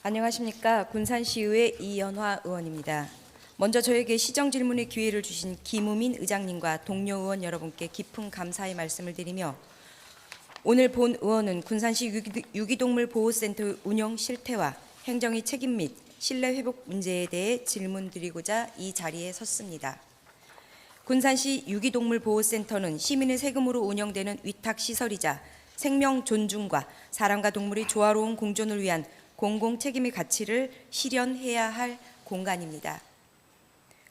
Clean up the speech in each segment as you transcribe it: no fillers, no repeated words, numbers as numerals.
안녕하십니까. 군산시의회 이연화 의원입니다. 먼저 저에게 시정 질문의 기회를 주신 김우민 의장님과 동료 의원 여러분께 깊은 감사의 말씀을 드리며 오늘 본 의원은 군산시 유기동물 보호센터 운영 실태와 행정의 책임 및 신뢰 회복 문제에 대해 질문드리고자 이 자리에 섰습니다. 군산시 유기동물 보호센터는 시민의 세금으로 운영되는 위탁시설이자 생명 존중과 사람과 동물의 조화로운 공존을 위한 공공책임의 가치를 실현해야 할 공간입니다.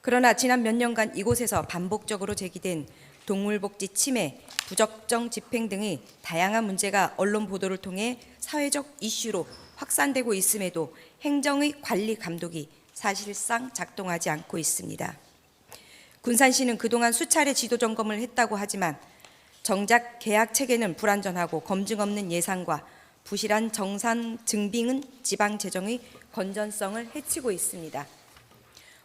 그러나 지난 몇 년간 이곳에서 반복적으로 제기된 동물복지 침해, 부적정 집행 등의 다양한 문제가 언론 보도를 통해 사회적 이슈로 확산되고 있음에도 행정의 관리 감독이 사실상 작동하지 않고 있습니다. 군산시는 그동안 수차례 지도 점검을 했다고 하지만 정작 계약 체계는 불완전하고 검증 없는 예산과 부실한 정산 증빙은 지방 재정의 건전성을 해치고 있습니다.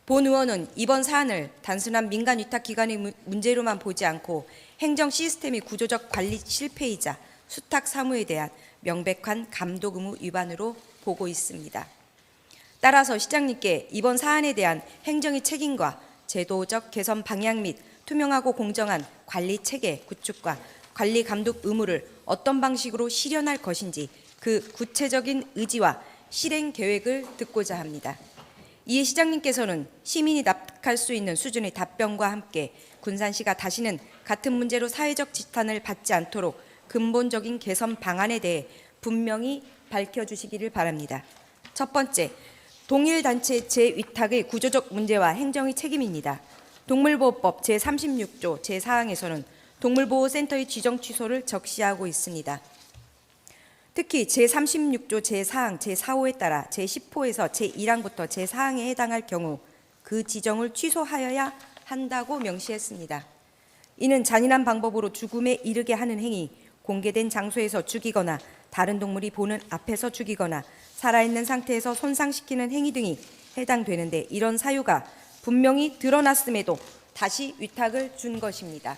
본 의원은 이번 사안을 단순한 민간 위탁 기관의 문제로만 보지 않고 행정 시스템의 구조적 관리 실패이자 수탁 사무에 대한 명백한 감독 의무 위반으로 보고 있습니다. 따라서 시장님께 이번 사안에 대한 행정의 책임과 제도적 개선 방향 및 투명하고 공정한 관리 체계 구축과 관리 감독 의무를 어떤 방식으로 실현할 것인지 그 구체적인 의지와 실행 계획을 듣고자 합니다. 이에 시장님께서는 시민이 납득할 수 있는 수준의 답변과 함께 군산시가 다시는 같은 문제로 사회적 지탄을 받지 않도록 근본적인 개선 방안에 대해 분명히 밝혀주시기를 바랍니다. 첫 번째, 동일 단체 재위탁의 구조적 문제와 행정의 책임입니다. 동물보호법 제36조 제4항에서는 동물보호센터의 지정 취소를 적시하고 있습니다. 특히 제36조 제4항 제4호에 따라 제10호에서 제1항부터 제4항에 해당할 경우 그 지정을 취소하여야 한다고 명시했습니다. 이는 잔인한 방법으로 죽음에 이르게 하는 행위, 공개된 장소에서 죽이거나 다른 동물이 보는 앞에서 죽이거나 살아있는 상태에서 손상시키는 행위 등이 해당되는데 이런 사유가 분명히 드러났음에도 다시 위탁을 준 것입니다.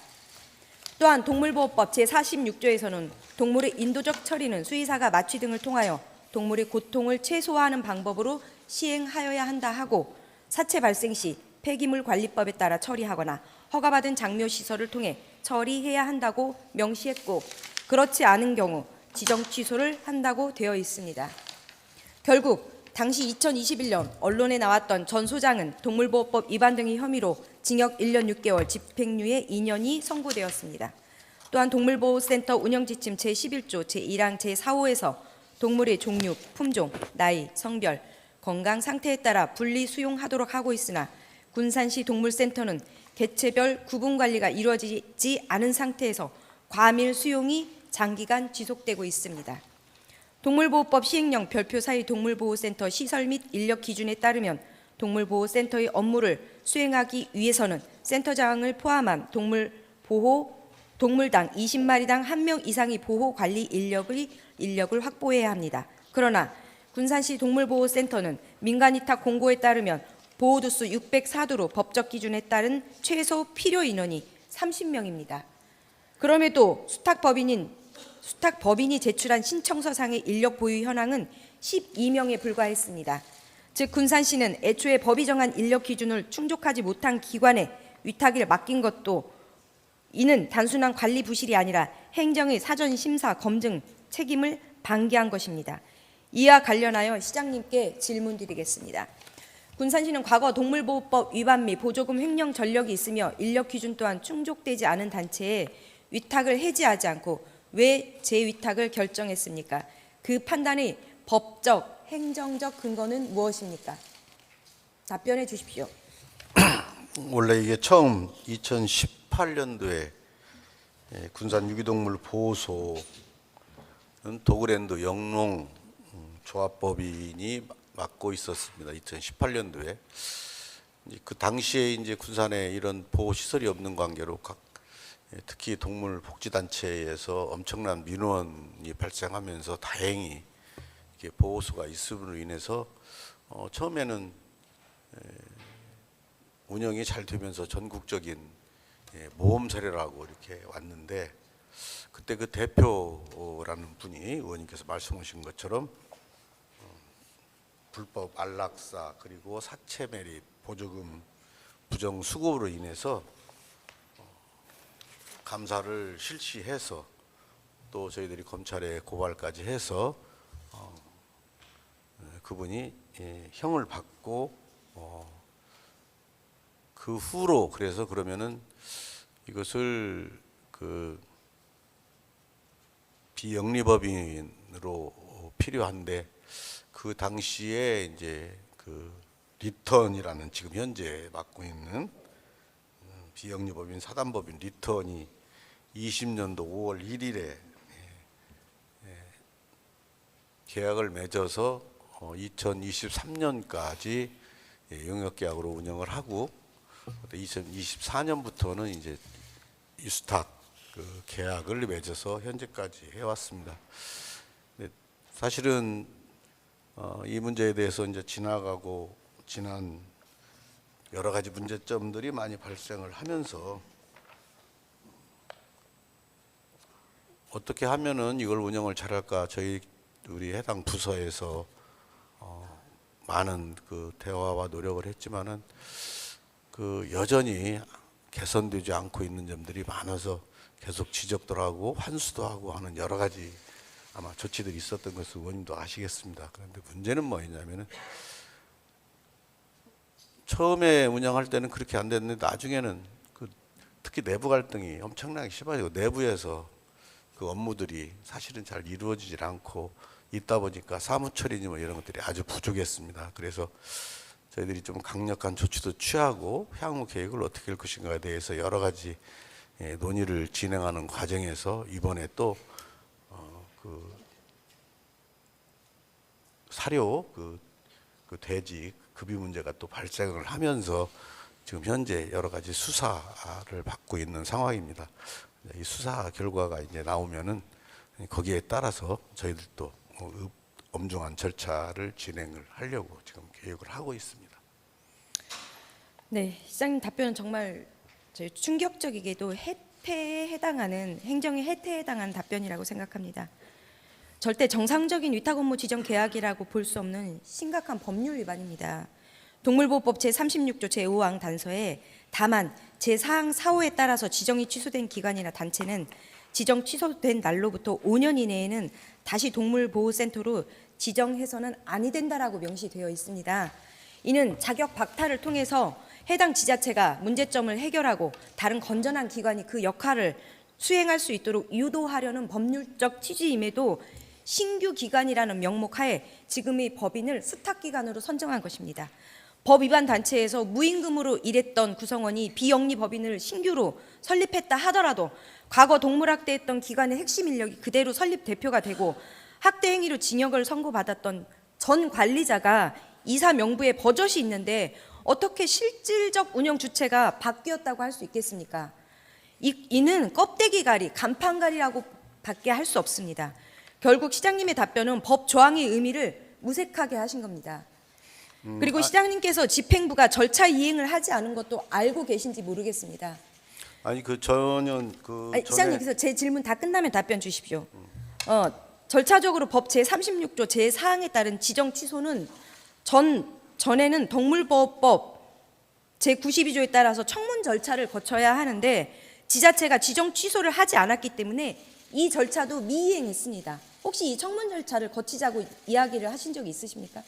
또한 동물보호법 제46조에서는 동물의 인도적 처리는 수의사가 마취 등을 통하여 동물의 고통을 최소화하는 방법으로 시행하여야 한다 하고 사체 발생 시 폐기물 관리법에 따라 처리하거나 허가받은 장묘시설을 통해 처리해야 한다고 명시했고 그렇지 않은 경우 지정 취소를 한다고 되어 있습니다. 결국 당시 2021년 언론에 나왔던 전 소장은 동물보호법 위반 등의 혐의로 징역 1년 6개월, 집행유예 2년이 선고되었습니다. 또한 동물보호센터 운영지침 제11조 제1항 제4호에서 동물의 종류, 품종, 나이, 성별, 건강 상태에 따라 분리 수용하도록 하고 있으나 군산시 동물센터는 개체별 구분 관리가 이루어지지 않은 상태에서 과밀 수용이 장기간 지속되고 있습니다. 동물보호법 시행령 별표 사이 동물보호센터 시설 및 인력 기준에 따르면 동물보호센터의 업무를 수행하기 위해서는 센터장을 포함한 동물당 20마리당 1명 이상의 보호관리 인력을 확보해야 합니다. 그러나 군산시 동물보호센터는 민간위탁 공고에 따르면 보호두수 604두로 법적 기준에 따른 최소 필요 인원이 30명입니다. 그럼에도 수탁법인이 제출한 신청서상의 인력 보유 현황은 12명에 불과했습니다. 즉 군산시는 애초에 법이 정한 인력 기준을 충족하지 못한 기관에 위탁을 맡긴 것도 이는 단순한 관리 부실이 아니라 행정의 사전 심사 검증 책임을 방기한 것입니다. 이와 관련하여 시장님께 질문드리겠습니다. 군산시는 과거 동물보호법 위반 및 보조금 횡령 전력이 있으며 인력 기준 또한 충족되지 않은 단체에 위탁을 해지하지 않고 왜 재위탁을 결정했습니까? 그 판단의 법적, 행정적 근거는 무엇입니까? 답변해 주십시오. 원래 이게 처음 2018년도에 군산 유기동물 보호소는 도그랜드 영농 조합법인이 맡고 있었습니다. 2018년도에 그 당시에 이제 군산에 이런 보호 시설이 없는 관계로 특히 동물 복지 단체에서 엄청난 민원이 발생하면서 다행히 이렇게 보호소가 있음으로 인해서 처음에는 운영이 잘 되면서 전국적인 모험 사례라고 이렇게 왔는데 그때 그 대표라는 분이 의원님께서 말씀하신 것처럼 불법 안락사 그리고 사채 매립, 보조금 부정 수급으로 인해서 감사를 실시해서 또 저희들이 검찰에 고발까지 해서 그분이 형을 받고 그 후로 그래서 그러면은 이것을 그 비영리법인으로 필요한데 그 당시에 이제 그 리턴이라는 지금 현재 맡고 있는 비영리법인 사단법인 리턴이 20년도 5월 1일에 계약을 맺어서 2023년까지 용역계약으로 운영을 하고 2024년부터는 이제 이수탁 그 계약을 맺어서 현재까지 해왔습니다. 사실은 이 문제에 대해서 이제 지난 여러 가지 문제점들이 많이 발생을 하면서 어떻게 하면은 이걸 운영을 잘할까 우리 해당 부서에서 많은 그 대화와 노력을 했지만은 그 여전히 개선되지 않고 있는 점들이 많아서 계속 지적도 하고 환수도 하고 하는 여러 가지 아마 조치들이 있었던 것을 의원님도 아시겠습니다. 그런데 문제는 뭐였냐면은 처음에 운영할 때는 그렇게 안 됐는데 나중에는 특히 내부 갈등이 엄청나게 심해지고 내부에서 그 업무들이 사실은 잘 이루어지질 않고 있다 보니까 사무처리니 뭐 이런 것들이 아주 부족했습니다. 그래서 저희들이 좀 강력한 조치도 취하고 향후 계획을 어떻게 할 것인가에 대해서 여러 가지 논의를 진행하는 과정에서 이번에 또 그 사료 그 대직 급여 문제가 또 발생을 하면서 지금 현재 여러 가지 수사를 받고 있는 상황입니다. 이 수사 결과가 이제 나오면은 거기에 따라서 저희들도 엄중한 절차를 진행을 하려고 지금 계획을 하고 있습니다. 네, 시장님 답변은 정말 저희 충격적이게도 행정의 혜택에 해당하는 답변이라고 생각합니다. 절대 정상적인 위탁 업무 지정 계약이라고 볼 수 없는 심각한 법률 위반입니다. 동물보호법 제36조 제5항 단서에 다만 제4항 4호에 따라서 지정이 취소된 기관이나 단체는 지정 취소된 날로부터 5년 이내에는 다시 동물보호센터로 지정해서는 아니 된다라고 명시되어 있습니다. 이는 자격 박탈을 통해서 해당 지자체가 문제점을 해결하고 다른 건전한 기관이 그 역할을 수행할 수 있도록 유도하려는 법률적 취지임에도 신규 기관이라는 명목하에 지금의 법인을 수탁기관으로 선정한 것입니다. 법 위반 단체에서 무임금으로 일했던 구성원이 비영리 법인을 신규로 설립했다 하더라도 과거 동물학대했던 기관의 핵심 인력이 그대로 설립 대표가 되고 학대 행위로 징역을 선고받았던 전 관리자가 이사 명부에 버젓이 있는데 어떻게 실질적 운영 주체가 바뀌었다고 할 수 있겠습니까? 이는 껍데기갈이, 간판갈이라고 밖에 할 수 없습니다. 결국 시장님의 답변은 법 조항의 의미를 무색하게 하신 겁니다. 그리고 시장님께서 집행부가 절차 이행을 하지 않은 것도 알고 계신지 모르겠습니다. 아니 전혀 시장님께서 제 질문 다 끝나면 답변 주십시오. 절차적으로 법 제36조 제4항에 따른 지정 취소는 전에는 동물보호법 제92조에 따라서 청문 절차를 거쳐야 하는데 지자체가 지정 취소를 하지 않았기 때문에 이 절차도 미이행했습니다. 혹시 이 청문 절차를 거치자고 이야기를 하신 적이 있으십니까?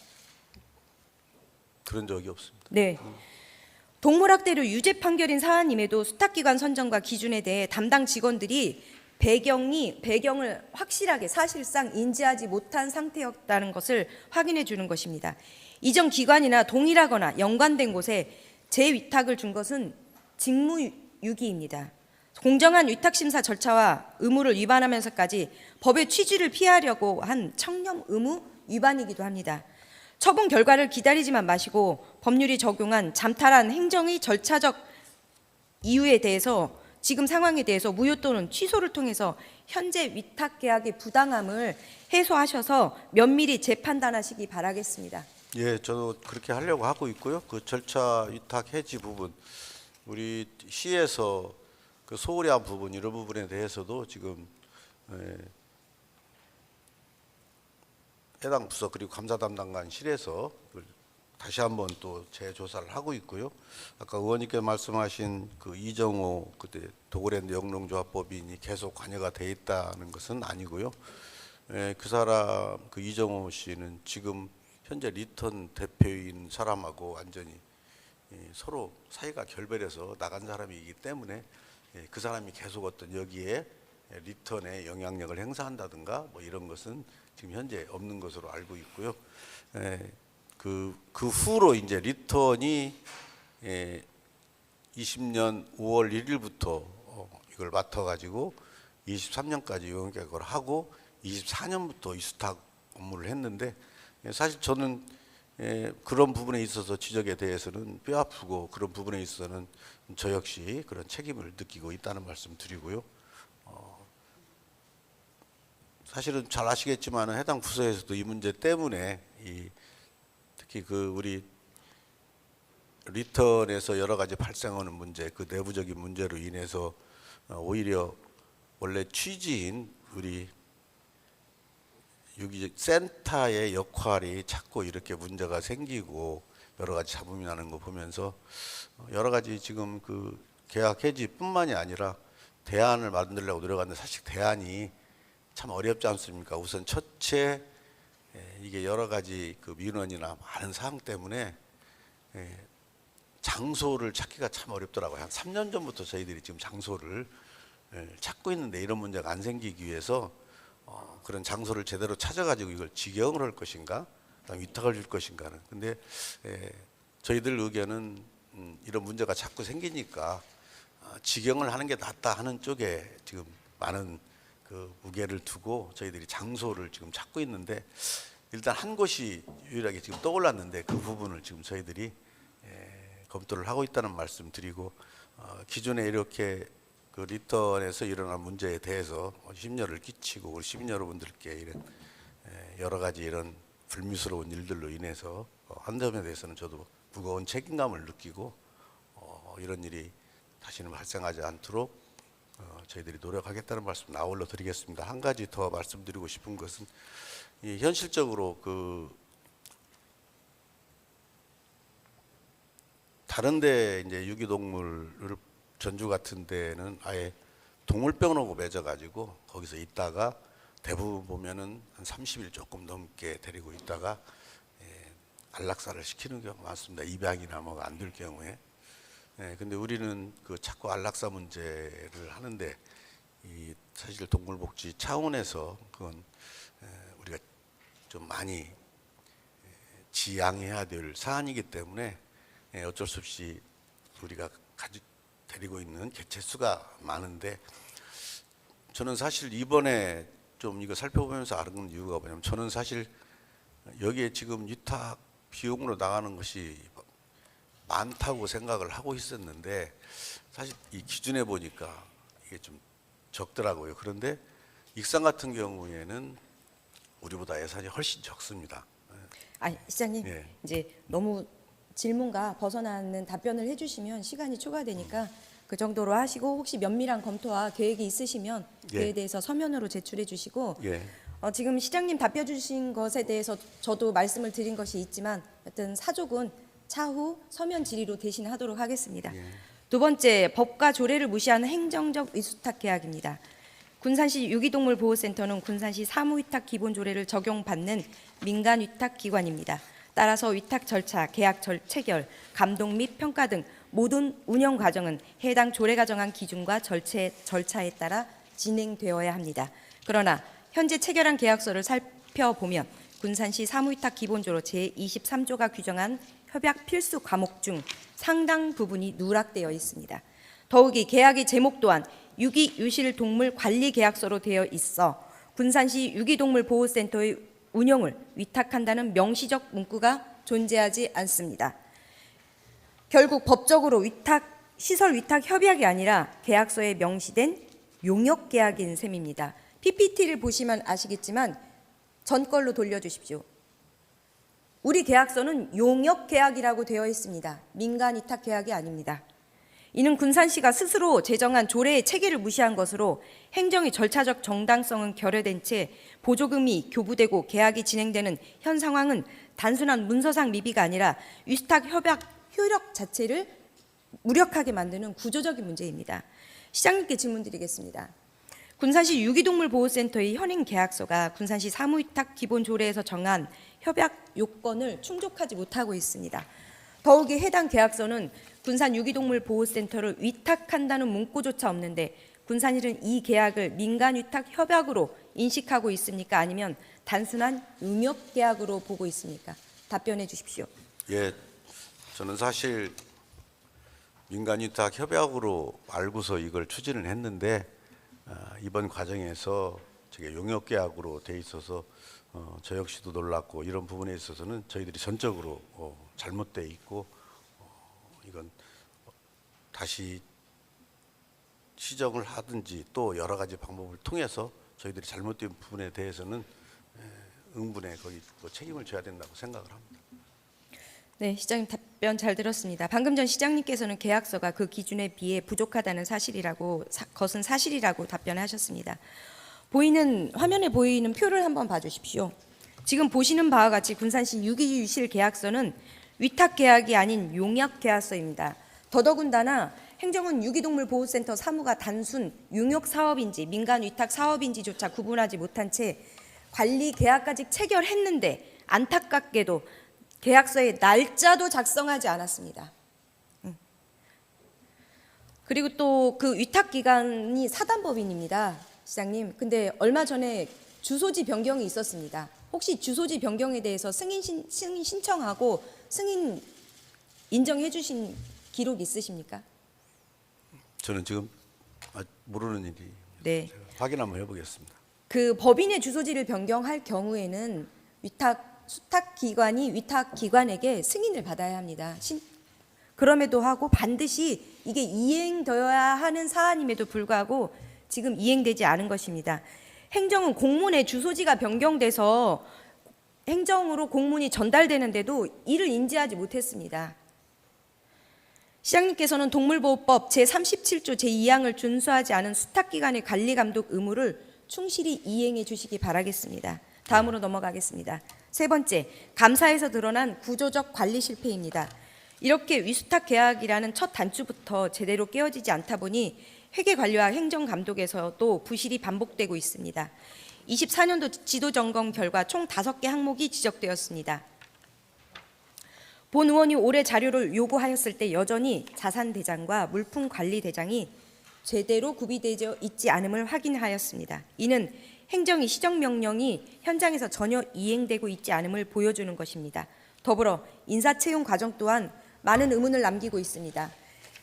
그런 적이 없습니다. 네. 동물학대로 유죄 판결인 사안임에도 수탁기관 선정과 기준에 대해 담당 직원들이 배경을 확실하게 사실상 인지하지 못한 상태였다는 것을 확인해 주는 것입니다. 이전 기관이나 동일하거나 연관된 곳에 재위탁을 준 것은 직무유기입니다. 공정한 위탁심사 절차와 의무를 위반하면서까지 법의 취지를 피하려고 한 청렴 의무 위반이기도 합니다. 처분 결과를 기다리지만 마시고 법률이 적용한 잠탈한 행정의 절차적 이유에 대해서 지금 상황에 대해서 무효 또는 취소를 통해서 현재 위탁 계약의 부당함을 해소하셔서 면밀히 재판단하시기 바라겠습니다. 예, 저도 그렇게 하려고 하고 있고요. 그 절차 위탁 해지 부분, 우리 시에서 그 소홀히 한 부분 이런 부분에 대해서도 지금 해당 부서 그리고 감사 담당관실에서 그걸 다시 한번 또 재조사를 하고 있고요. 아까 의원님께 말씀하신 그 이정호 그때 도그랜드 영농조합법인이 계속 관여가 돼 있다는 것은 아니고요. 그 사람 그 이정호 씨는 지금 현재 리턴 대표인 사람하고 완전히 서로 사이가 결별해서 나간 사람이기 때문에 그 사람이 계속 어떤 여기에 리턴에 영향력을 행사한다든가 뭐 이런 것은 지금 현재 없는 것으로 알고 있고요. 그 후로 이제 리턴이 20년 5월 1일부터 이걸 맡아가지고 23년까지 용역을 하고 24년부터 이수탁 업무를 했는데 사실 저는 그런 부분에 있어서 지적에 대해서는 뼈 아프고 그런 부분에 있어서는 저 역시 그런 책임을 느끼고 있다는 말씀 드리고요. 사실은 잘 아시겠지만 해당 부서에서도 이 문제 때문에 특히 그 우리 리턴에서 여러 가지 발생하는 문제, 그 내부적인 문제로 인해서 오히려 원래 취지인 우리 유기센터의 역할이 자꾸 이렇게 문제가 생기고 여러 가지 잡음이 나는 거 보면서 여러 가지 지금 그 계약 해지뿐만이 아니라 대안을 만들려고 노력하는데 사실 대안이 참 어렵지 않습니까? 우선 첫째 이게 여러 가지 그 민원이나 많은 사항 때문에 장소를 찾기가 참 어렵더라고요. 한 3년 전부터 저희들이 지금 장소를 찾고 있는데 이런 문제가 안 생기기 위해서 그런 장소를 제대로 찾아가지고 이걸 직영을 할 것인가, 그다음 위탁을 줄 것인가는. 근데 저희들 의견은 이런 문제가 자꾸 생기니까 직영을 하는 게 낫다 하는 쪽에 지금 많은 그 무게를 두고 저희들이 장소를 지금 찾고 있는데 일단 한 곳이 유일하게 지금 떠올랐는데 그 부분을 지금 저희들이 검토를 하고 있다는 말씀 드리고 기존에 이렇게 그 리턴에서 일어난 문제에 대해서 심려를 끼치고 우리 시민 여러분들께 이런 여러 가지 이런 불미스러운 일들로 인해서 한 점에 대해서는 저도 무거운 책임감을 느끼고 이런 일이 다시는 발생하지 않도록 저희들이 노력하겠다는 말씀 나홀로 드리겠습니다. 한 가지 더 말씀드리고 싶은 것은 현실적으로 그 다른데 이제 유기동물을 전주 같은 데는 아예 동물병원하고 맺어가지고 거기서 있다가 대부분 보면은 한 30일 조금 넘게 데리고 있다가 안락사를 시키는 경우가 많습니다. 입양이나 뭐가 안 될 경우에. 근데 우리는 그 자꾸 안락사 문제를 하는데 이 사실 동물복지 차원에서 그건 우리가 좀 많이 지양해야 될 사안이기 때문에 어쩔 수 없이 우리가 데리고 있는 개체 수가 많은데 저는 사실 이번에 좀 이거 살펴보면서 아는 이유가 뭐냐면 저는 사실 여기에 지금 위탁 비용으로 나가는 것이 많다고 생각을 하고 있었는데 사실 이 기준에 보니까 이게 좀 적더라고요. 그런데 익산 같은 경우에는 우리보다 예산이 훨씬 적습니다. 시장님, 예. 이제 너무 질문과 벗어나는 답변을 해주시면 시간이 초과되니까 그 정도로 하시고 혹시 면밀한 검토와 계획이 있으시면 그에 대해서 서면으로 제출해 주시고 지금 시장님 답변 주신 것에 대해서 저도 말씀을 드린 것이 있지만 하여튼 사족은 차후 서면 질의로 대신하도록 하겠습니다. 두 번째, 법과 조례를 무시하는 행정적 위수탁 계약입니다. 군산시 유기동물보호센터는 군산시 사무위탁 기본조례를 적용받는 민간위탁기관입니다. 따라서 위탁 절차, 계약 체결, 감독 및 평가 등 모든 운영 과정은 해당 조례가 정한 기준과 절차에 따라 진행되어야 합니다. 그러나 현재 체결한 계약서를 살펴보면 군산시 사무위탁 기본조례 제23조가 규정한 협약 필수 과목 중 상당 부분이 누락되어 있습니다. 더욱이 계약의 제목 또한 유기유실동물 관리계약서로 되어 있어 군산시 유기동물보호센터의 운영을 위탁한다는 명시적 문구가 존재하지 않습니다. 결국 법적으로 시설 위탁 협약이 아니라 계약서에 명시된 용역 계약인 셈입니다. PPT를 보시면 아시겠지만 전 걸로 돌려주십시오. 우리 계약서는 용역 계약이라고 되어 있습니다. 민간 위탁 계약이 아닙니다. 이는 군산시가 스스로 제정한 조례의 체계를 무시한 것으로 행정의 절차적 정당성은 결여된 채 보조금이 교부되고 계약이 진행되는 현 상황은 단순한 문서상 미비가 아니라 위탁 협약 효력 자체를 무력하게 만드는 구조적인 문제입니다. 시장님께 질문드리겠습니다. 군산시 유기동물보호센터의 현행 계약서가 군산시 사무위탁 기본조례에서 정한 협약 요건을 충족하지 못하고 있습니다. 더욱이 해당 계약서는 군산 유기동물보호센터를 위탁한다는 문구조차 없는데 군산시는 이 계약을 민간위탁 협약으로 인식하고 있습니까? 아니면 단순한 용역 계약으로 보고 있습니까? 답변해 주십시오. 예, 저는 사실 민간위탁 협약으로 알고서 이걸 추진을 했는데 이번 과정에서 저게 용역계약으로 돼 있어서 저 역시도 놀랐고 이런 부분에 있어서는 저희들이 전적으로 잘못돼 있고 이건 다시 시정을 하든지 또 여러 가지 방법을 통해서 저희들이 잘못된 부분에 대해서는 응분에 거의 책임을 져야 된다고 생각을 합니다. 네, 시장님 답변 잘 들었습니다. 방금 전 시장님께서는 계약서가 그 기준에 비해 부족하다는 것은 사실이라고 답변하셨습니다. 화면에 보이는 표를 한번 봐주십시오. 지금 보시는 바와 같이 군산시 유기유실 계약서는 위탁 계약이 아닌 용역 계약서입니다. 더더군다나 행정은 유기동물보호센터 사무가 단순 용역 사업인지 민간 위탁 사업인지조차 구분하지 못한 채 관리 계약까지 체결했는데 안타깝게도 계약서의 날짜도 작성하지 않았습니다. 그리고 또 그 위탁 기간이 사단법인입니다, 시장님. 근데 얼마 전에 주소지 변경이 있었습니다. 혹시 주소지 변경에 대해서 승인 신청하고 승인 인정해 주신 기록 있으십니까? 저는 지금 모르는 일이 네. 확인 한번 해보겠습니다. 그 법인의 주소지를 변경할 경우에는 수탁 기관이 위탁 기관에게 승인을 받아야 합니다. 그럼에도 하고 반드시 이게 이행되어야 하는 사안임에도 불구하고 지금 이행되지 않은 것입니다. 행정은 공문의 주소지가 변경돼서 행정으로 공문이 전달되는데도 이를 인지하지 못했습니다. 시장님께서는 동물보호법 제37조 제2항을 준수하지 않은 수탁기관의 관리감독 의무를 충실히 이행해 주시기 바라겠습니다. 다음으로 넘어가겠습니다. 세 번째, 감사에서 드러난 구조적 관리 실패입니다. 이렇게 위수탁 계약이라는 첫 단추부터 제대로 깨어지지 않다 보니 회계관리와 행정감독에서도 부실이 반복되고 있습니다. 24년도 지도점검 결과 총 5개 항목이 지적되었습니다. 본 의원이 올해 자료를 요구하였을 때 여전히 자산대장과 물품관리대장이 제대로 구비되어 있지 않음을 확인하였습니다. 이는 행정의 시정명령이 현장에서 전혀 이행되고 있지 않음을 보여주는 것입니다. 더불어 인사채용 과정 또한 많은 의문을 남기고 있습니다.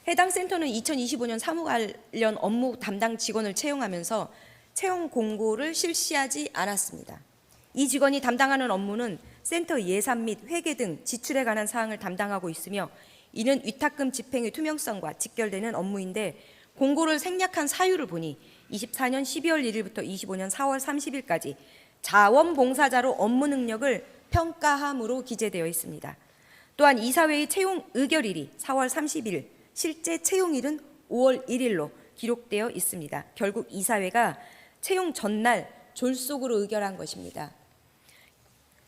해당 센터는 2025년 사무 관련 업무 담당 직원을 채용하면서 채용 공고를 실시하지 않았습니다. 이 직원이 담당하는 업무는 센터 예산 및 회계 등 지출에 관한 사항을 담당하고 있으며 이는 위탁금 집행의 투명성과 직결되는 업무인데 공고를 생략한 사유를 보니 24년 12월 1일부터 25년 4월 30일까지 자원봉사자로 업무 능력을 평가함으로 기재되어 있습니다. 또한 이사회의 채용 의결일이 4월 30일, 실제 채용일은 5월 1일로 기록되어 있습니다. 결국 이사회가 채용 전날 졸속으로 의결한 것입니다.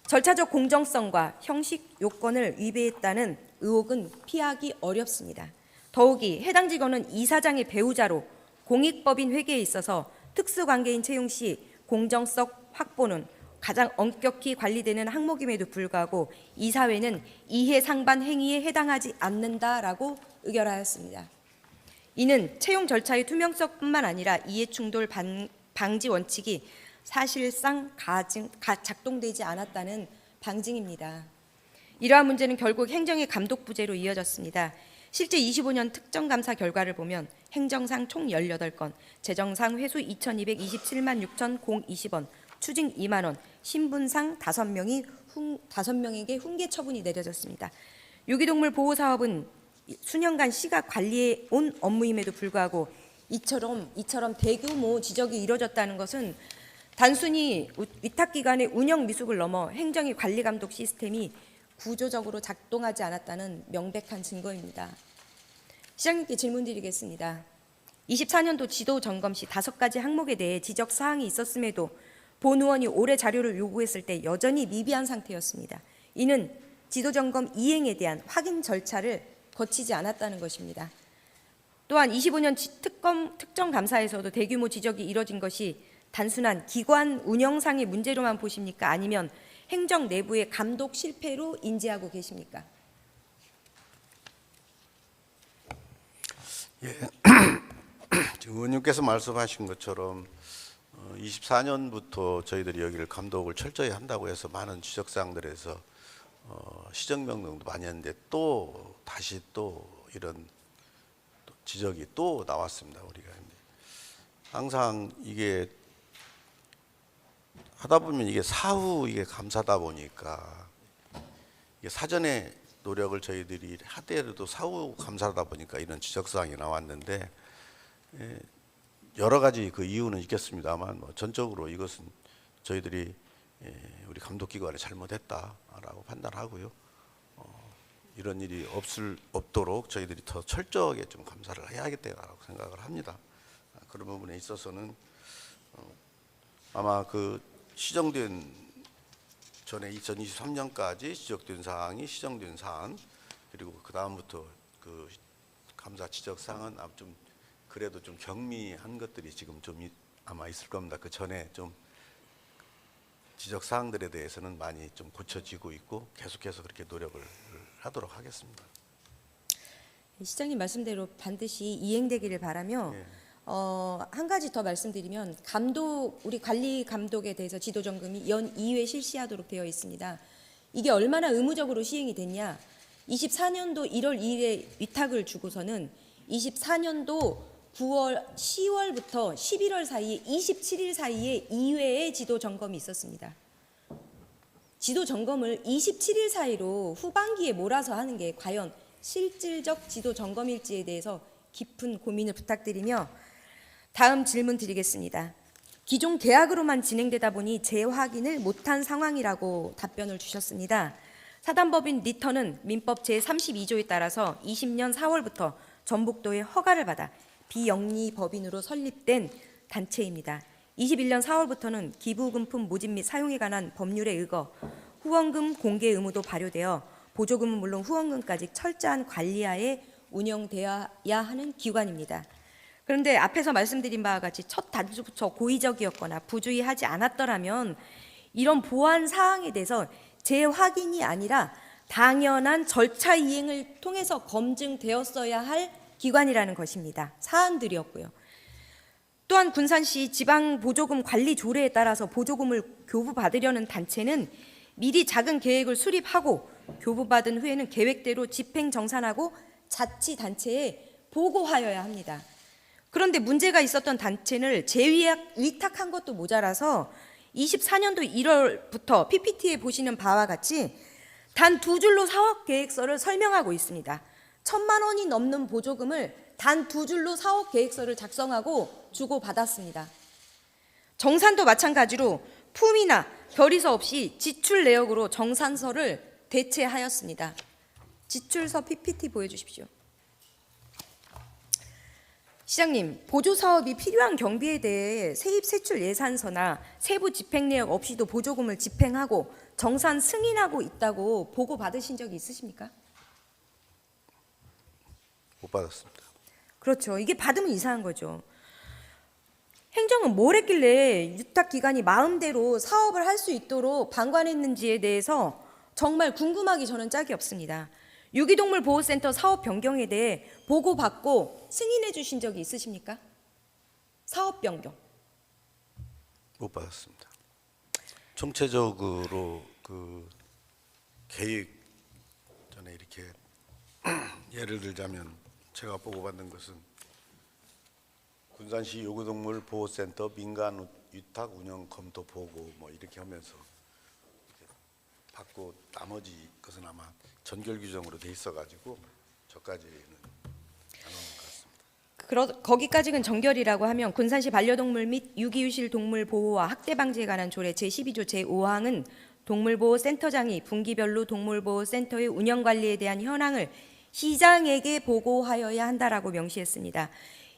절차적 공정성과 형식 요건을 위배했다는 의혹은 피하기 어렵습니다. 더욱이 해당 직원은 이사장의 배우자로 공익법인 회계에 있어서 특수관계인 채용 시 공정성 확보는 가장 엄격히 관리되는 항목임에도 불구하고 이사회는 이해 상반 행위에 해당하지 않는다라고 의결하였습니다. 이는 채용 절차의 투명성뿐만 아니라 이해충돌 방지 원칙이 사실상 작동되지 않았다는 방증입니다. 이러한 문제는 결국 행정의 감독 부재로 이어졌습니다. 실제 25년 특정감사 결과를 보면 행정상 총 18건, 재정상 회수 2,227만 6,020원, 추징 2만 원, 신분상 5명에게 훈계 처분이 내려졌습니다. 유기동물 보호 사업은 수년간 시가 관리해 온 업무임에도 불구하고 이처럼 대규모 지적이 이뤄졌다는 것은 단순히 위탁기관의 운영 미숙을 넘어 행정의 관리 감독 시스템이 구조적으로 작동하지 않았다는 명백한 증거입니다. 시장님께 질문 드리겠습니다. 24년도 지도 점검 시 5가지 항목에 대해 지적 사항이 있었음에도 본 의원이 올해 자료를 요구했을 때 여전히 미비한 상태였습니다. 이는 지도 점검 이행에 대한 확인 절차를 거치지 않았다는 것입니다. 또한 25년 특정 감사에서도 대규모 지적이 이뤄진 것이 단순한 기관 운영상의 문제로만 보십니까? 아니면 행정 내부의 감독 실패로 인지하고 계십니까? 예. 지금 의원님께서 말씀하신 것처럼 24년부터 저희들이 여기를 감독을 철저히 한다고 해서 많은 지적사항들에서 시정명령도 많이 했는데 또 다시 또 이런 또 지적이 또 나왔습니다. 우리가 항상 이게 하다 보면 이게 사후 이게 감사다 보니까 이게 사전에 노력을 저희들이 하더라도 사후 감사하다 보니까 이런 지적사항이 나왔는데 여러 가지 그 이유는 있겠습니다만 뭐 전적으로 이것은 저희들이 우리 감독기관이 잘못했다라고 판단하고요. 이런 일이 없도록 저희들이 더 철저하게 좀 감사를 해야겠다라고 생각을 합니다. 그런 부분에 있어서는 아마 그 시정된 전에 2023년까지 지적된 사항이 시정된 사안 그리고 그 다음부터 그 감사 지적 사항은 좀 그래도 좀 경미한 것들이 지금 좀 아마 있을 겁니다. 그 전에 좀 지적 사항들에 대해서는 많이 좀 고쳐지고 있고 계속해서 그렇게 노력을 하도록 하겠습니다. 시장님 말씀대로 반드시 이행되기를 바라며 예. 한 가지 더 말씀드리면 우리 관리 감독에 대해서 지도 점검이 연 2회 실시하도록 되어 있습니다. 이게 얼마나 의무적으로 시행이 됐냐? 24년도 1월 2일에 위탁을 주고서는 24년도 9월, 10월부터 11월 사이에 27일 사이에 2회의 지도 점검이 있었습니다. 지도 점검을 27일 사이로 후반기에 몰아서 하는 게 과연 실질적 지도 점검일지에 대해서 깊은 고민을 부탁드리며 다음 질문 드리겠습니다. 기존 계약으로만 진행되다 보니 재확인을 못한 상황이라고 답변을 주셨습니다. 사단법인 리턴은 민법 제32조에 따라서 20년 4월부터 전북도의 허가를 받아 비영리 법인으로 설립된 단체입니다. 21년 4월부터는 기부금품 모집 및 사용에 관한 법률에 의거 후원금 공개 의무도 발효되어 보조금은 물론 후원금까지 철저한 관리하에 운영되어야 하는 기관입니다. 그런데 앞에서 말씀드린 바와 같이 첫 단추부터 고의적이었거나 부주의하지 않았더라면 이런 보안 사항에 대해서 재확인이 아니라 당연한 절차 이행을 통해서 검증되었어야 할 기관이라는 것입니다. 사안들이었고요. 또한 군산시 지방보조금 관리 조례에 따라서 보조금을 교부받으려는 단체는 미리 작은 계획을 수립하고 교부받은 후에는 계획대로 집행정산하고 자치단체에 보고하여야 합니다. 그런데 문제가 있었던 단체를 재위탁한 것도 모자라서 24년도 1월부터 PPT에 보시는 바와 같이 단 2줄로 사업 계획서를 설명하고 있습니다. 1,000만 원이 넘는 보조금을 단 2줄로 사업 계획서를 작성하고 주고받았습니다. 정산도 마찬가지로 품이나 결의서 없이 지출 내역으로 정산서를 대체하였습니다. 지출서 PPT 보여주십시오. 시장님, 보조사업이 필요한 경비에 대해 세입 세출 예산서나 세부 집행 내역 없이도 보조금을 집행하고 정산 승인하고 있다고 보고 받으신 적이 있으십니까? 못 받았습니다. 그렇죠. 이게 받으면 이상한 거죠. 행정은 뭘 했길래 유탁기관이 마음대로 사업을 할 수 있도록 방관했는지에 대해서 정말 궁금하기 저는 짝이 없습니다. 유기동물 보호센터 사업 변경에 대해 보고받고 승인해 주신 적이 있으십니까? 사업 변경. 못 받았습니다. 총체적으로 그 계획 전에 이렇게 예를 들자면 제가 보고받는 것은 군산시 요구동물 보호센터 민간 위탁 운영 검토 보고 뭐 이렇게 하면서 이렇게 받고 나머지 것은 아마 전결 규정으로 돼 있어가지고 저까지는 안 오는 것 같습니다. 거기까지는 정결이라고 하면 군산시 반려동물 및 유기유실 동물 보호와 학대 방지에 관한 조례 제12조 제5항은 동물보호센터장이 분기별로 동물보호센터의 운영 관리에 대한 현황을 시장에게 보고하여야 한다라고 명시했습니다.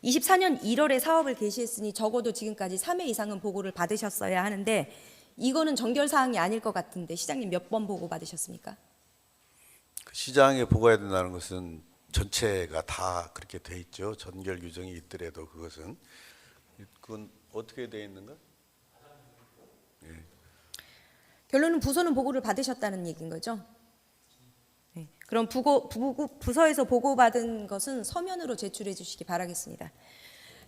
24년 1월에 사업을 개시했으니 적어도 지금까지 3회 이상은 보고를 받으셨어야 하는데 이거는 정결 사항이 아닐 것 같은데 시장님 몇 번 보고 받으셨습니까? 그 시장에 보고해야 된다는 것은 전체가 다 그렇게 돼 있죠. 전결 규정이 있더라도 그건 어떻게 돼 있는가? 결론은 부서는 보고를 받으셨다는 얘기인 거죠? 네. 그럼 부서에서 보고받은 것은 서면으로 제출해 주시기 바라겠습니다.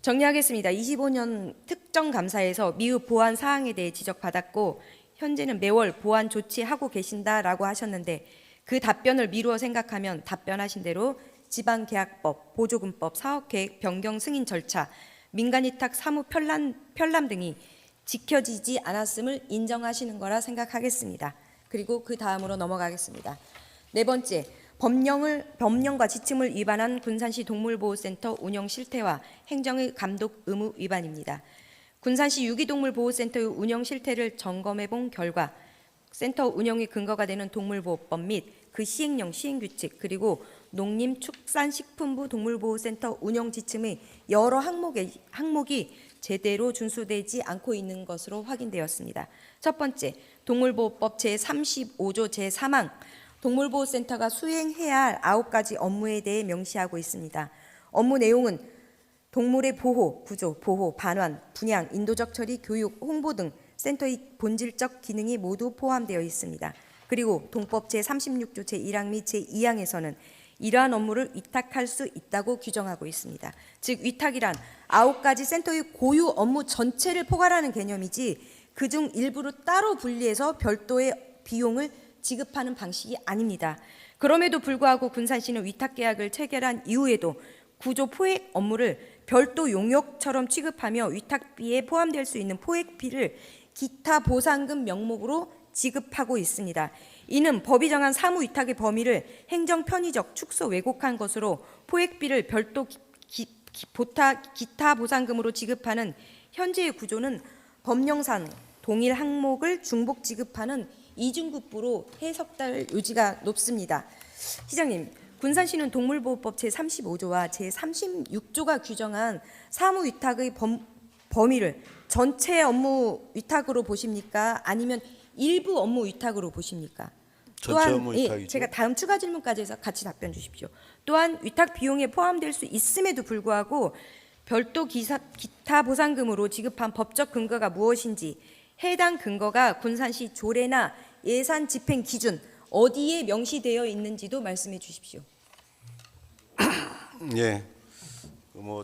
정리하겠습니다. 25년 특정감사에서 미흡 보완 사항에 대해 지적받았고 현재는 매월 보완 조치하고 계신다라고 하셨는데 그 답변을 미루어 생각하면 답변하신 대로 지방계약법, 보조금법, 사업계획 변경 승인 절차, 민간위탁 사무 편람 등이 지켜지지 않았음을 인정하시는 거라 생각하겠습니다. 그리고 그 다음으로 넘어가겠습니다. 네 번째, 법령과 지침을 위반한 군산시 동물보호센터 운영 실태와 행정의 감독 의무 위반입니다. 군산시 유기동물보호센터의 운영 실태를 점검해 본 결과 센터 운영의 근거가 되는 동물보호법 및 그 시행령, 시행규칙 그리고 농림축산식품부 동물보호센터 운영 지침의 여러 항목이 제대로 준수되지 않고 있는 것으로 확인되었습니다. 첫 번째, 동물보호법 제35조 제3항 동물보호센터가 수행해야 할 9가지 업무에 대해 명시하고 있습니다. 업무 내용은 동물의 보호, 구조, 보호, 반환, 분양, 인도적 처리, 교육, 홍보 등 센터의 본질적 기능이 모두 포함되어 있습니다. 그리고 동법 제36조 제1항 및 제2항에서는 이러한 업무를 위탁할 수 있다고 규정하고 있습니다. 즉 위탁이란 9가지 센터의 고유 업무 전체를 포괄하는 개념이지 그중 일부를 따로 분리해서 별도의 비용을 지급하는 방식이 아닙니다. 그럼에도 불구하고 군산시는 위탁계약을 체결한 이후에도 구조 포획 업무를 별도 용역처럼 취급하며 위탁비에 포함될 수 있는 포획비를 기타 보상금 명목으로 지급하고 있습니다. 이는 법이 정한 사무 위탁의 범위를 행정 편의적 축소 왜곡한 것으로 포획비를 별도 기타 보상금으로 지급하는 현재의 구조는 법령상 동일 항목을 중복 지급하는 이중급부로 해석될 요지가 높습니다. 시장님, 군산시는 동물보호법 제35조와 제36조가 규정한 사무 위탁의 범위를 전체 업무 위탁으로 보십니까? 아니면 일부 업무 위탁으로 보십니까? 전체 또한 업무 위탁이죠. 제가 다음 추가 질문까지 해서 같이 답변 주십시오. 또한 위탁 비용에 포함될 수 있음에도 불구하고 별도 기타 보상금으로 지급한 법적 근거가 무엇인지 해당 근거가 군산시 조례나 예산 집행 기준 어디에 명시되어 있는지도 말씀해 주십시오. 예, 뭐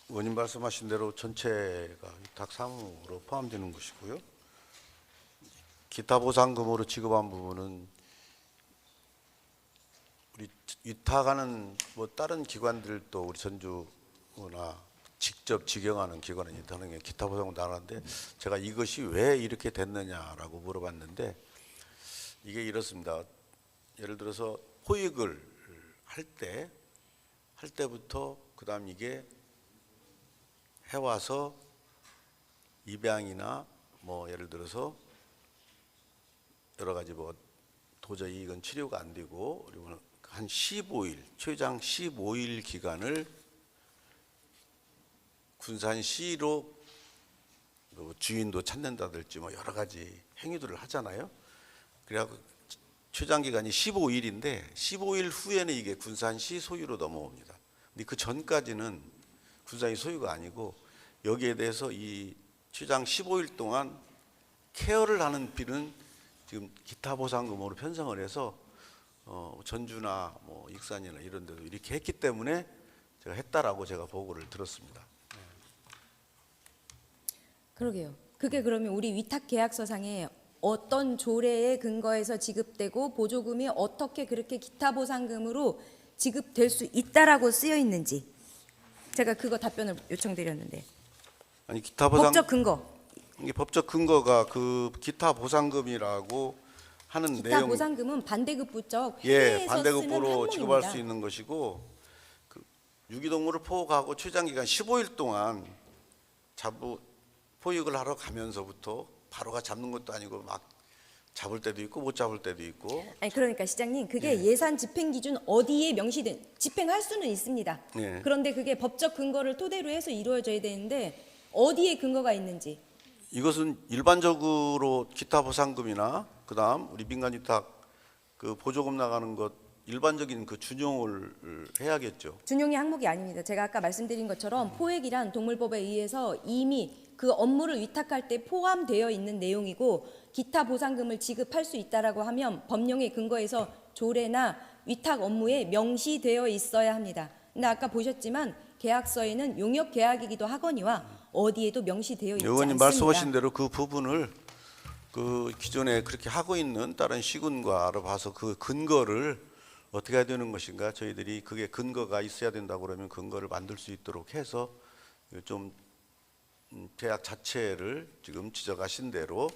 의원님 말씀하신 대로 전체가 위탁 사무로 포함되는 것이고요. 기타 보상금으로 지급한 부분은 우리 위탁하는 뭐 다른 기관들도 우리 전주나 직접 직영하는 기관은 있다는 게 기타 보상금 나가는데 제가 이것이 왜 이렇게 됐느냐라고 물어봤는데 이게 이렇습니다. 예를 들어서 포획을 할 때부터 그다음 이게 해와서 입양이나 뭐 예를 들어서 여러 가지 뭐 도저히 이건 치료가 안 되고 그리고 한 15일 최장 15일 기간을 군산시로 주인도 찾는다든지 뭐 여러 가지 행위들을 하잖아요. 그래갖고 최장 기간이 15일인데 15일 후에는 이게 군산시 소유로 넘어옵니다. 근데 그 전까지는 군산시 소유가 아니고 여기에 대해서 이 최장 15일 동안 케어를 하는 비는 지금 기타 보상금으로 편성을 해서 전주나 뭐 익산이나 이런 데도 이렇게 했기 때문에 제가 했다라고 제가 보고를 들었습니다. 그러게요. 그게 그러면 우리 위탁 계약서상에 어떤 조례에 근거해서 지급되고 보조금이 어떻게 그렇게 기타 보상금으로 지급될 수 있다라고 쓰여 있는지 제가 그거 답변을 요청드렸는데. 아니 기타 보상 법적 근거. 이게 법적 근거가 그 기타 보상금이라고 하는 기타 내용. 보상금은 반대급부적 예, 회계에서 쓰는 반대급부로 지급할 항목입니다. 수 있는 것이고 그 유기동물을 포획하고 최장 기간 15일 동안 포획을 하러 가면서부터 바로가 잡는 것도 아니고 막 잡을 때도 있고 못 잡을 때도 있고. 아니 그러니까 시장님 그게 예산 집행 기준 어디에 명시된 집행할 수는 있습니다. 예. 그런데 그게 법적 근거를 토대로 해서 이루어져야 되는데 어디에 근거가 있는지. 이것은 일반적으로 기타 보상금이나 그다음 우리 민간 위탁 그 보조금 나가는 것 일반적인 그 준용을 해야겠죠. 준용의 항목이 아닙니다. 제가 아까 말씀드린 것처럼 포획이란 동물법에 의해서 이미 그 업무를 위탁할 때 포함되어 있는 내용이고 기타 보상금을 지급할 수 있다라고 하면 법령의 근거에서 조례나 위탁 업무에 명시되어 있어야 합니다. 근데 아까 보셨지만 계약서에는 용역 계약이기도 하거니와 어디에도 명시되어 있지 의원님 않습니다. 말씀하신 대로 그 부분을 그 기존에 그렇게 하고 있는 다른 시군과 알아봐서 그 근거를 어떻게 해야 되는 것인가 저희들이 그게 근거가 있어야 된다고 그러면 근거를 만들 수 있도록 해서 좀 계약 자체를 지금 지적하신 대로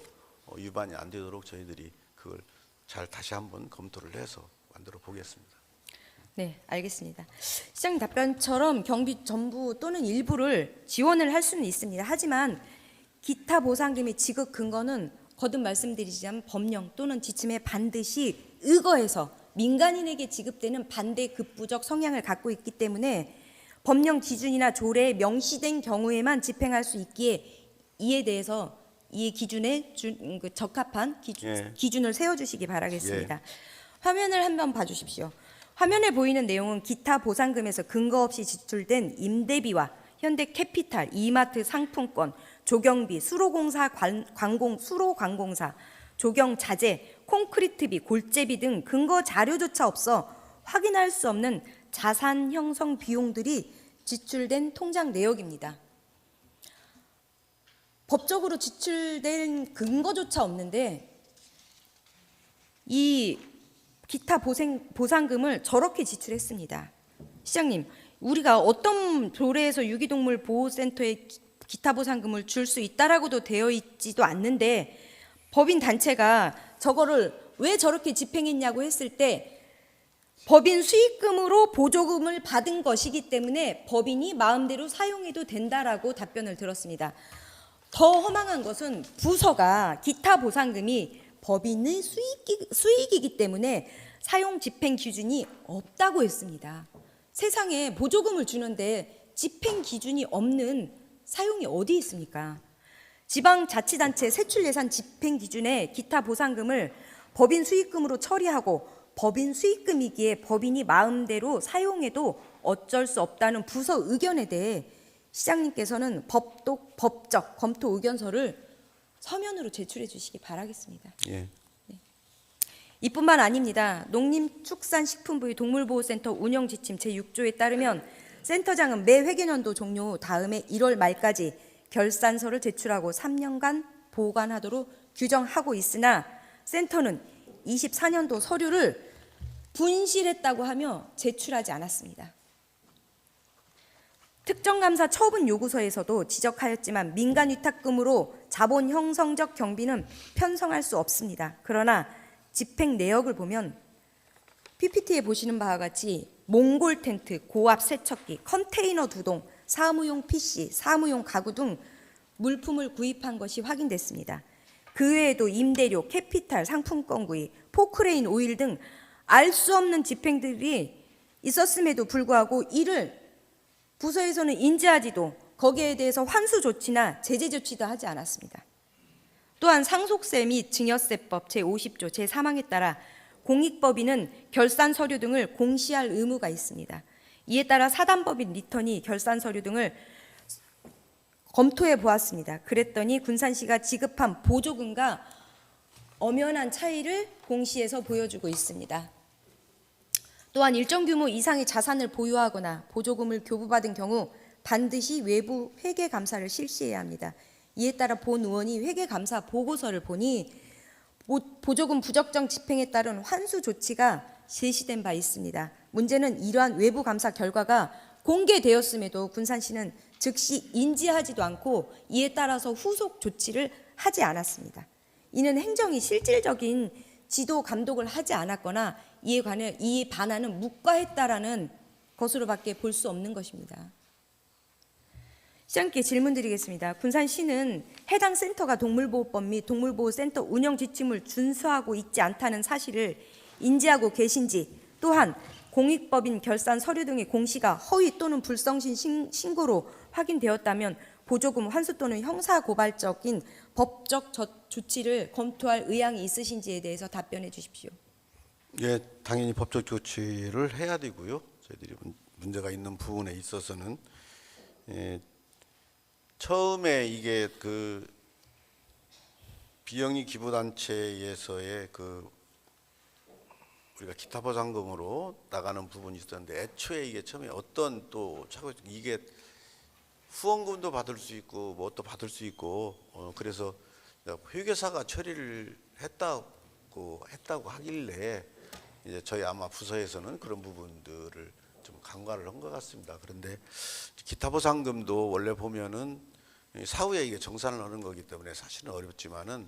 위반이 안 되도록 저희들이 그걸 잘 다시 한번 검토를 해서 만들어 보겠습니다. 네, 알겠습니다. 시장님 답변처럼 경비 전부 또는 일부를 지원을 할 수는 있습니다. 하지만 기타 보상금의 지급 근거는 거듭 말씀드리자면 법령 또는 지침에 반드시 의거해서 민간인에게 지급되는 반대 급부적 성향을 갖고 있기 때문에 법령 기준이나 조례에 명시된 경우에만 집행할 수 있기에 이에 대해서 이 기준에 적합한 기준을 세워주시기 바라겠습니다. 화면을 한번 봐주십시오. 화면에 보이는 내용은 기타 보상금에서 근거 없이 지출된 임대비와 현대캐피탈, 이마트 상품권, 조경비, 수로공사 수로관공사, 조경자재, 콘크리트비, 골재비 등 근거 자료조차 없어 확인할 수 없는 자산 형성 비용들이 지출된 통장 내역입니다. 법적으로 지출된 근거조차 없는데 이 기타 보상금을 저렇게 지출했습니다. 시장님, 우리가 어떤 조례에서 유기동물 보호센터에 기타 보상금을 줄 수 있다라고도 되어 있지도 않는데 법인 단체가 저거를 왜 저렇게 집행했냐고 했을 때 법인 수익금으로 보조금을 받은 것이기 때문에 법인이 마음대로 사용해도 된다라고 답변을 들었습니다. 더 허망한 것은 부서가 기타 보상금이 법인의 수익이기 때문에 사용 집행 기준이 없다고 했습니다. 세상에 보조금을 주는데 집행 기준이 없는 사용이 어디 있습니까? 지방자치단체 세출예산 집행 기준에 기타 보상금을 법인 수익금으로 처리하고 법인 수익금이기에 법인이 마음대로 사용해도 어쩔 수 없다는 부서 의견에 대해 시장님께서는 법적 검토 의견서를 서면으로 제출해 주시기 바라겠습니다. 예. 이뿐만 아닙니다. 농림축산식품부의 동물보호센터 운영지침 제6조에 따르면 센터장은 매 회계년도 종료 후 다음해 1월 말까지 결산서를 제출하고 3년간 보관하도록 규정하고 있으나 센터는 24년도 서류를 분실했다고 하며 제출하지 않았습니다. 특정감사 처분 요구서에서도 지적하였지만 민간 위탁금으로 자본 형성적 경비는 편성할 수 없습니다. 그러나 집행 내역을 보면 PPT에 보시는 바와 같이 몽골 텐트, 고압 세척기, 컨테이너 2동, 사무용 PC, 사무용 가구 등 물품을 구입한 것이 확인됐습니다. 그 외에도 임대료, 캐피탈, 상품권 구입, 포크레인 오일 등 알 수 없는 집행들이 있었음에도 불구하고 이를 부서에서는 인지하지도 거기에 대해서 환수 조치나 제재 조치도 하지 않았습니다. 또한 상속세 및 증여세법 제50조 제3항에 따라 공익법인은 결산 서류 등을 공시할 의무가 있습니다. 이에 따라 사단법인 리턴이 결산 서류 등을 검토해 보았습니다. 그랬더니 군산시가 지급한 보조금과 엄연한 차이를 공시해서 보여주고 있습니다. 또한 일정 규모 이상의 자산을 보유하거나 보조금을 교부받은 경우 반드시 외부 회계감사를 실시해야 합니다. 이에 따라 본 의원이 회계감사 보고서를 보니 보조금 부적정 집행에 따른 환수 조치가 제시된 바 있습니다. 문제는 이러한 외부 감사 결과가 공개되었음에도 군산시는 즉시 인지하지도 않고 이에 따라서 후속 조치를 하지 않았습니다. 이는 행정이 실질적인 지도 감독을 하지 않았거나 이에 반하는 묵과했다라는 것으로밖에 볼 수 없는 것입니다. 시장님께 질문 드리겠습니다. 군산시는 해당 센터가 동물보호법 및 동물보호센터 운영 지침을 준수하고 있지 않다는 사실을 인지하고 계신지, 또한 공익법인 결산 서류 등의 공시가 허위 또는 불성실 신고로 확인되었다면 보조금 환수 또는 형사고발적인 법적 조치를 검토할 의향이 있으신지에 대해서 답변해 주십시오. 예, 당연히 법적 조치를 해야 되고요. 저희들이 문제가 있는 부분에 있어서는 처음에 이게 그 비영리 기부단체에서의 그 우리가 기타 보상금으로 나가는 부분이 있었는데, 애초에 이게 처음에 어떤 또 이게 후원금도 받을 수 있고 뭐 또 받을 수 있고 그래서 회계사가 처리를 했다고 하길래 이제 저희 아마 부서에서는 그런 부분들을 좀 간과를 한 것 같습니다. 그런데 기타 보상금도 원래 보면은 사후에 이게 정산을 하는 거기 때문에 사실은 어렵지만은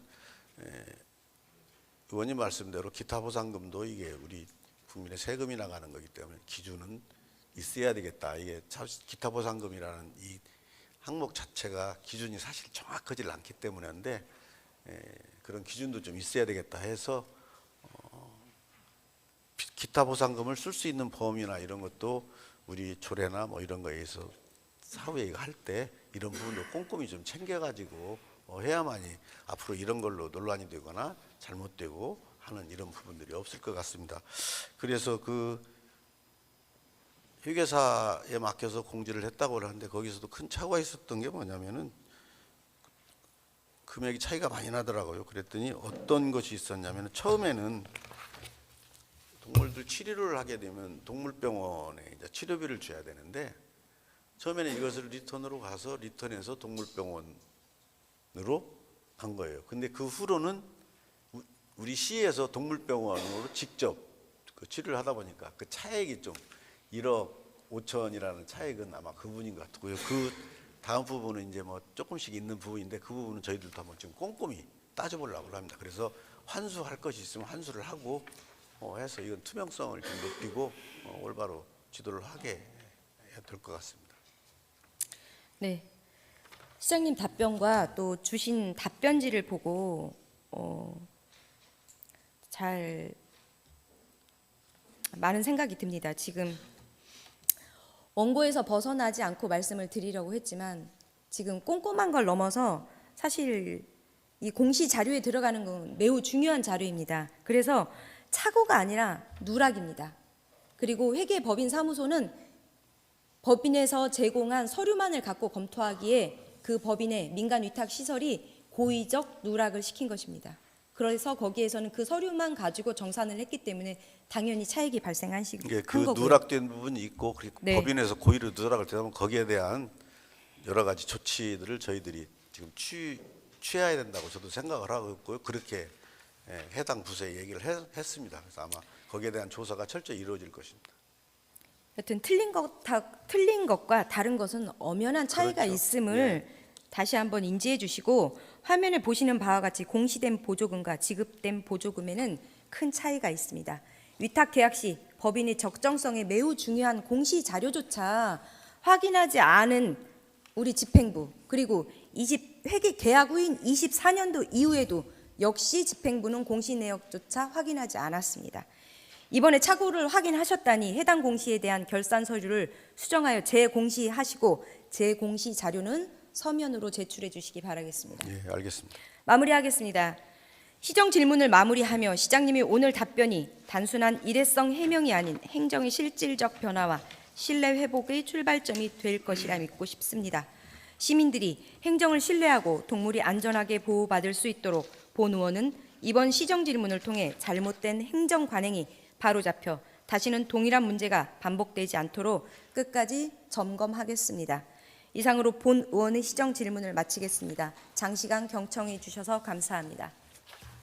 의원님 말씀대로 기타 보상금도 이게 우리 국민의 세금이 나가는 거기 때문에 기준은 있어야 되겠다. 이게 기타 보상금이라는 이 항목 자체가 기준이 사실 정확하지 않기 때문인데 그런 기준도 좀 있어야 되겠다 해서 기타 보상금을 쓸 수 있는 범위나 이런 것도 우리 조례나 뭐 이런 거에 의해서 사후에 할 때 이런 부분도 꼼꼼히 좀 챙겨가지고 해야만이 앞으로 이런 걸로 논란이 되거나 잘못되고 하는 이런 부분들이 없을 것 같습니다. 그래서 그 회계사에 맡겨서 공지를 했다고 하는데 거기서도 큰 차이가 있었던 게 뭐냐면은 금액이 차이가 많이 나더라고요. 그랬더니 어떤 것이 있었냐면, 처음에는 동물들 치료를 하게 되면 동물병원에 이제 치료비를 줘야 되는데, 처음에는 이것을 리턴으로 가서 리턴해서 동물병원으로 간 거예요. 근데 그 후로는 우리 시에서 동물병원으로 직접 그 치료를 하다 보니까 그 차액이 좀 1억 5천이라는 차액은 아마 그 부분인 것 같고요. 그 다음 부분은 이제 뭐 조금씩 있는 부분인데 그 부분은 저희들도 한번 지금 꼼꼼히 따져보려고 합니다. 그래서 환수할 것이 있으면 환수를 하고 해서 이건 투명성을 좀 높이고 올바로 지도를 하게 해야 될 것 같습니다. 네, 시장님 답변과 또 주신 답변지를 보고 잘 많은 생각이 듭니다. 지금 원고에서 벗어나지 않고 말씀을 드리려고 했지만 지금 꼼꼼한 걸 넘어서 사실 이 공시 자료에 들어가는 건 매우 중요한 자료입니다. 그래서 착오가 아니라 누락입니다. 그리고 회계법인사무소는 법인에서 제공한 서류만을 갖고 검토하기에 그 법인의 민간 위탁 시설이 고의적 누락을 시킨 것입니다. 그래서 거기에서는 그 서류만 가지고 정산을 했기 때문에 당연히 차익이 발생한 그 거고요. 누락된 부분이 있고, 그리고 네. 법인에서 고의로 누락을 되면 거기에 대한 여러 가지 조치들을 저희들이 지금 취해야 된다고 저도 생각을 하고 있고요. 그렇게 해당 부서에 얘기를 했습니다. 그래서 아마 거기에 대한 조사가 철저히 이루어질 것입니다. 여튼 틀린 것과 다른 것은 엄연한 차이가 그렇죠. 있음을 다시 한번 인지해 주시고, 화면에 보시는 바와 같이 공시된 보조금과 지급된 보조금에는 큰 차이가 있습니다. 위탁 계약 시 법인의 적정성에 매우 중요한 공시 자료조차 확인하지 않은 우리 집행부, 그리고 회계 계약 후인 24년도 이후에도 역시 집행부는 공시 내역조차 확인하지 않았습니다. 이번에 착오를 확인하셨다니 해당 공시에 대한 결산 서류를 수정하여 재공시하시고 재공시 자료는 서면으로 제출해 주시기 바라겠습니다. 예, 알겠습니다. 마무리하겠습니다. 시정 질문을 마무리하며 시장님이 오늘 답변이 단순한 일회성 해명이 아닌 행정의 실질적 변화와 신뢰 회복의 출발점이 될 것이라 믿고 싶습니다. 시민들이 행정을 신뢰하고 동물이 안전하게 보호받을 수 있도록 본 의원은 이번 시정 질문을 통해 잘못된 행정 관행이 바로잡혀 다시는 동일한 문제가 반복되지 않도록 끝까지 점검하겠습니다. 이상으로 본 의원의 시정 질문을 마치겠습니다. 장시간 경청해 주셔서 감사합니다.